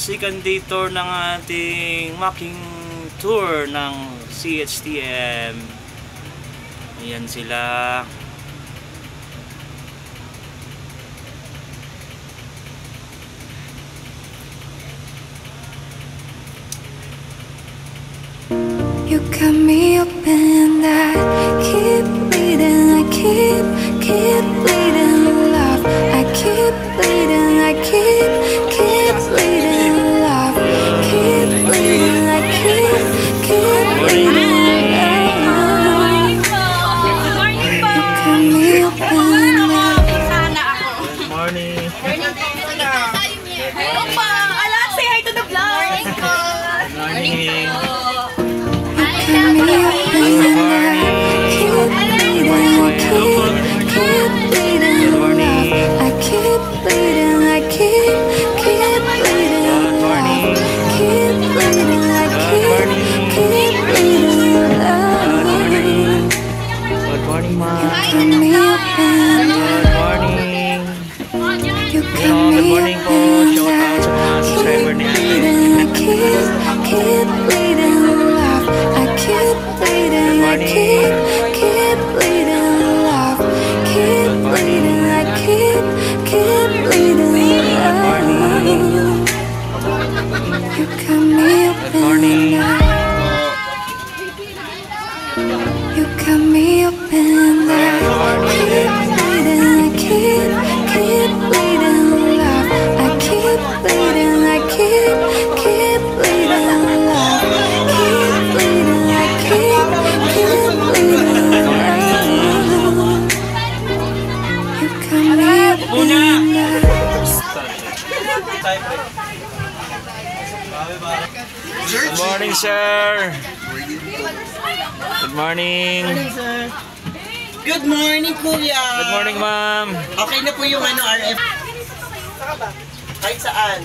second day tour ng ating walking tour ng CHTM. Ayan sila. You got me open, I keep bleeding, I keep bleeding love. I keep bleeding, I keep bleeding love. Keep bleeding, I keep bleeding love. You got me open. Good morning. Hello pa! Ala, say hi to the vlog! Good morning. Good morning, sir. Good morning. Good morning, Kuya. Good morning, ma'am. Okay na po yung RF. Kahit saan.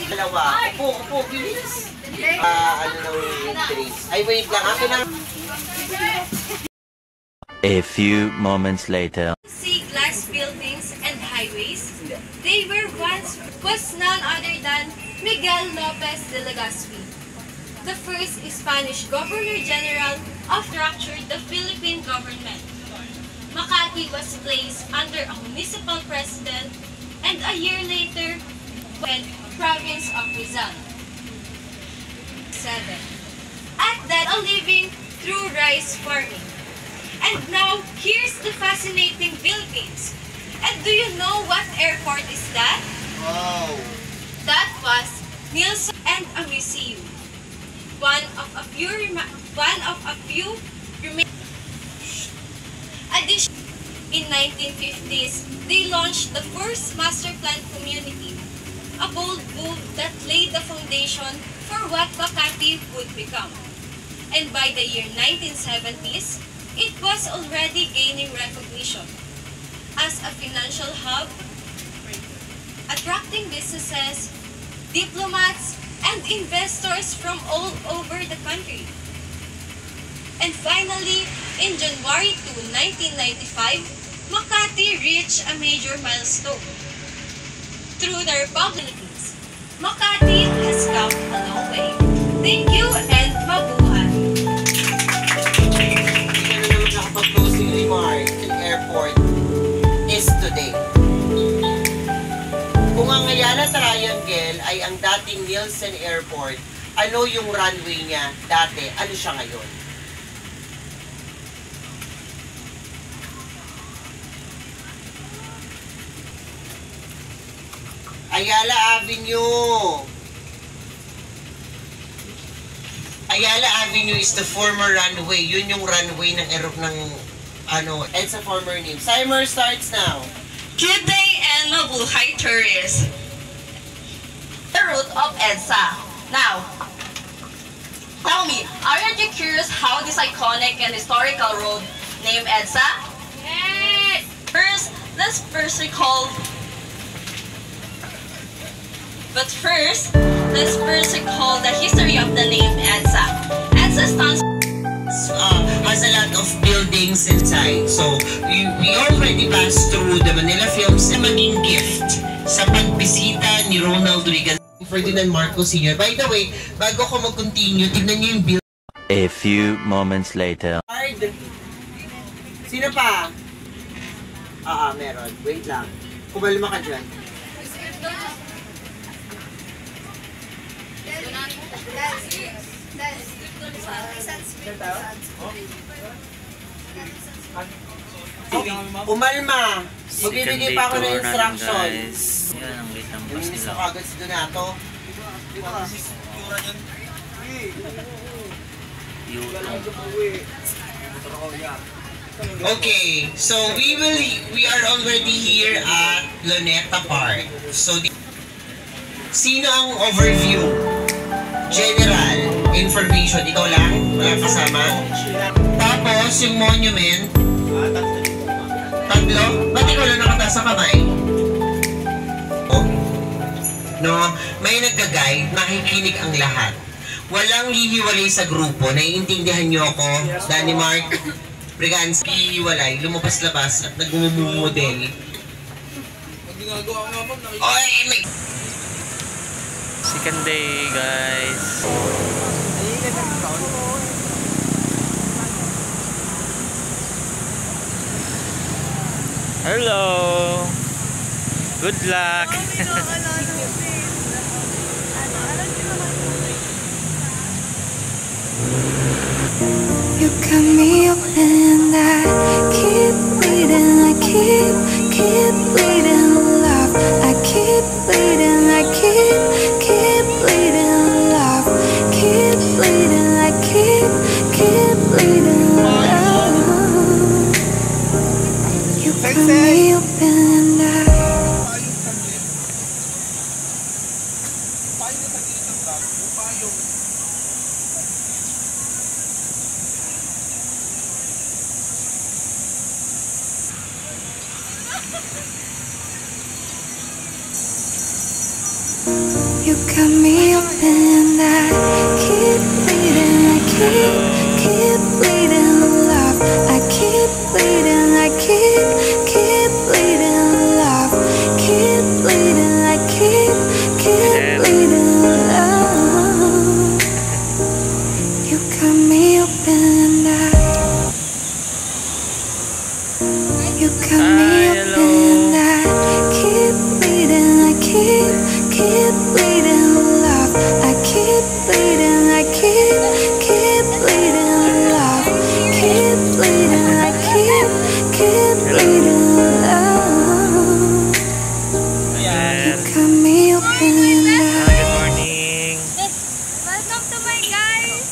Dalawa. Upo, bilis. Ano na yung trace? Ay, wait lang. Akin lang. A few moments later. See glass buildings and highways. They were once was none other than Miguel Lopez de Legazpi, the first Spanish Governor-General of structured the Philippine government. Makati was placed under a municipal president, and a year later, went province of Rizal. 7. At that, a living through rice farming. And now, here's the fascinating Philippines. And do you know what airport is that? Wow. That was Nielsen and a museum. One of a few remaining. Addition, in 1950s, they launched the first master plan community, a bold move that laid the foundation for what Makati would become. And by the year 1970s, it was already gaining recognition as a financial hub, attracting businesses, diplomats, and investors from all over the country. And finally, in January 2, 1995, Makati reached a major milestone. Through their publicities, Makati has come a long way. Thank you and mabuhay! Closing remark to airport is today. Kung ang Ayala Triangle ay ang dating Nielsen Airport, ano yung runway niya dati? Ano siya ngayon? Ayala Avenue. Ayala Avenue is the former runway. Yun yung runway ng EDSA former name. Timer starts now. Good day and mabuhay tourists! The route of EDSA. Now, tell me, aren't you curious how this iconic and historical road named EDSA? Yes! First, let's recall the history of the name EDSA. EDSA stands has a lot of buildings inside. So, we already passed through the Manila Films na maging gift sa pagbisita ni Ronald Reagan Ferdinand Marcos Sr. By the way, bago ko mag-continue, tignan niyo yung building. A few moments later. Sino pa? Meron. Wait lang. Kumalma ka dyan. Umalma! Magbibigay pa ako ng instructions. Yan ang late ng bus Naminis nila. ako agad si Donato. Okay, so we are already here at Luneta Park. So, sino ang overview? General information, ikaw lang? Wala kasama? Tapos, yung monument? Tatlo? Ba't ikaw lang nakataas sa kamay? Oh. No, may nagka-guide, makikinig ang lahat. Walang hihiwalay sa grupo. Naiintindihan niyo ako, Danny Mark, Brigans, hihiwalay, lumabas-labas at nagmumumodel. Oy, may... Second day, guys. Hello. Good luck. You cut me open, I keep bleeding, I keep bleeding love. I keep bleeding, I keep bleeding love. Keep bleeding, I keep bleeding love. You cut me open, you cut me open, I keep bleeding, I keep bleeding love. I keep bleeding, I keep bleeding love. Keep bleeding, I keep bleeding love. You cut me open, you cut me open, I keep bleeding, I keep bleeding love. I keep bleeding, I keep bleeding love. Keep bleeding, I keep bleeding love. You cut me open, Good morning. Welcome to my guys!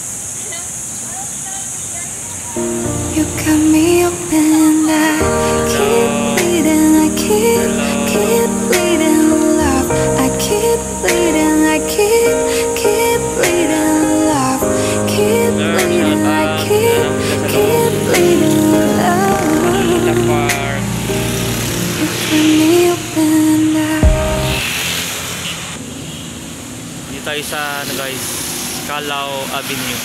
you cut me open, I keep bleeding, I keep bleeding love. I keep bleeding, I keep bleeding love. Keep bleeding, I keep bleeding love. The park. You cut me open, Dito tayo sa guys, Calao Avenue.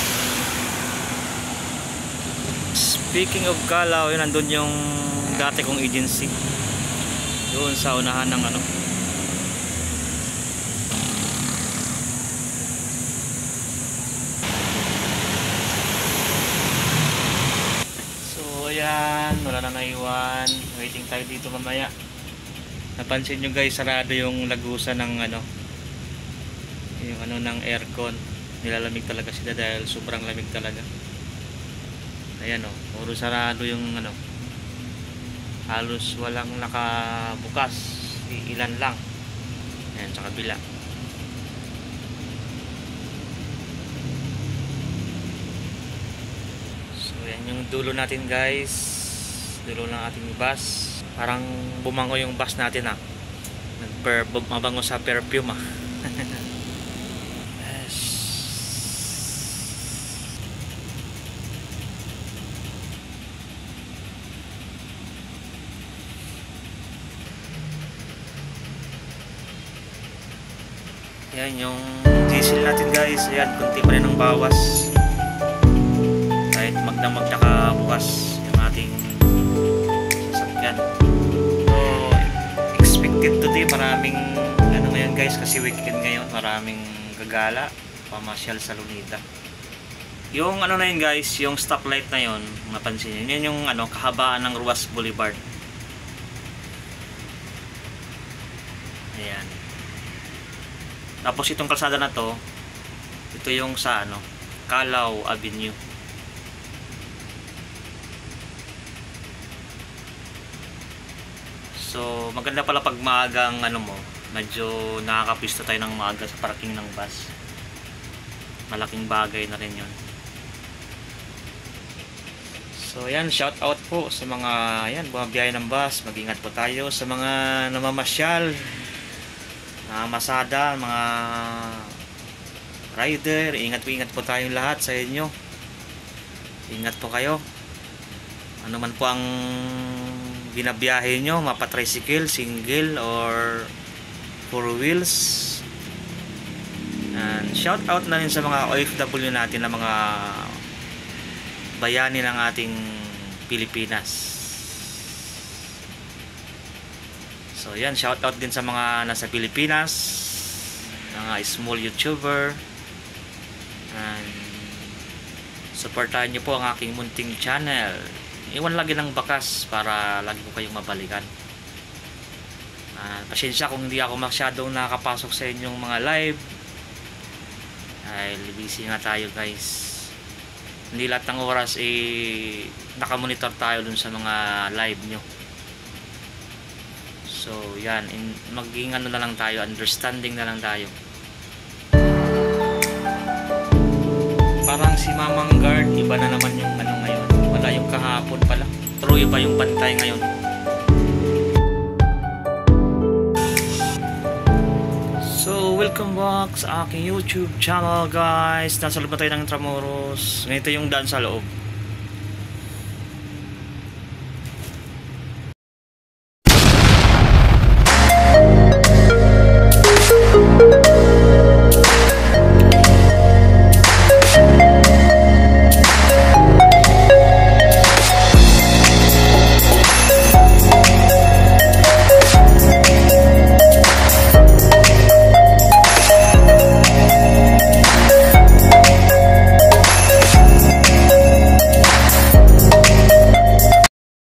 Speaking of Calao, yun nandun yung dati kong agency. Doon sa unahan ng ano. So ayan, wala na naiwan. Waiting tayo dito mamaya. Napansin nyo guys, sarado yung lagusan ng ano, yung ano ng aircon. Nilalamig talaga sila dahil sobrang lamig talaga. Ayan o, puro sarado yung ano, halos walang nakabukas, ilan lang. Ayan, sa kabila. So yan yung dulo natin guys, dulo ng ating bus. Parang bumango yung bus natin mabango sa perfume Yes. Yan yung diesel natin guys. Ayan, kunti pa rin ang bawas. Kahit magdamag nakabukas yung ating sasakyan. So expected today maraming ano ngayon guys, kasi weekend ngayon, maraming gagala, pamasyal sa Luneta. Yung ano na yun guys, yung stoplight na yun, napansin nyo, yun yung ano, kahabaan ng Ruas Boulevard. Ayan. Tapos itong kalsada na to, ito yung sa ano, Calao Avenue. So maganda pala pag maagang ano mo, medyo nakakapisto tayo ng maaga sa parking ng bus. Malaking bagay na rin yun. So yan, shout out po sa mga yan, bumabiyahe ng bus. Mag-ingat po tayo sa mga namamasyal, masada, mga rider. Ingat po tayong lahat sa inyo. Ingat po kayo. Ano man po ang binabiyahe nyo, mapa-tricycle, single or 4 wheels. And shout out na rin sa mga OFW natin na mga bayani ng ating Pilipinas. So yan, shout out din sa mga nasa Pilipinas, mga small YouTuber. And supportahan nyo po ang aking munting channel. Iwan lagi ng bakas para lagi ko kayong mabalikan. Pasensya kung hindi ako masyadong nakakapasok sa inyong mga live. Ay busy nga tayo guys. Hindi lahat ng oras nakamonitor tayo dun sa mga live nyo. So yan, maging ano na lang tayo, understanding na lang tayo. Parang si Mamang Guard, iba na naman yung ano ngayon. Wala yung kahapon pala. True, iba yung bantay ngayon. So, welcome back sa aking YouTube channel guys. Nasa loob na tayo ng Intramuros. Ganito yung daan sa loob.